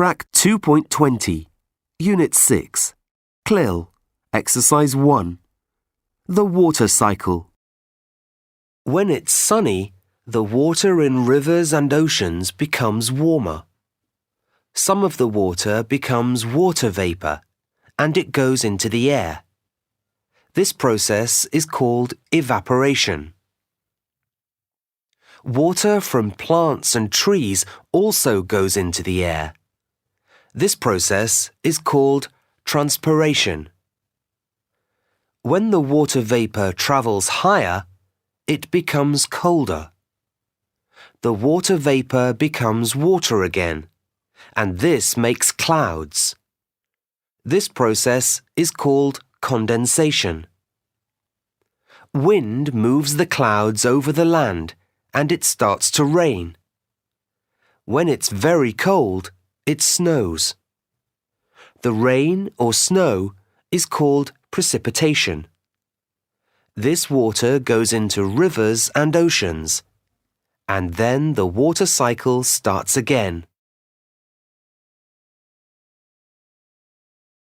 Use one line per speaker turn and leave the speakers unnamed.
Track 2.20, Unit 6, CLIL, Exercise 1. The water cycle. When it's sunny, the water in rivers and oceans becomes warmer. Some of the water becomes water vapor, and it goes into the air. This process is called evaporation. Water from plants and trees also goes into the air. This process is called transpiration. When the water vapor travels higher, it becomes colder. The water vapor becomes water again, and this makes clouds. This process is called condensation. Wind moves the clouds over the land, and it starts to rain. When it's very cold, it snows. The rain or snow is called precipitation. This water goes into rivers and oceans, and then the water cycle starts again.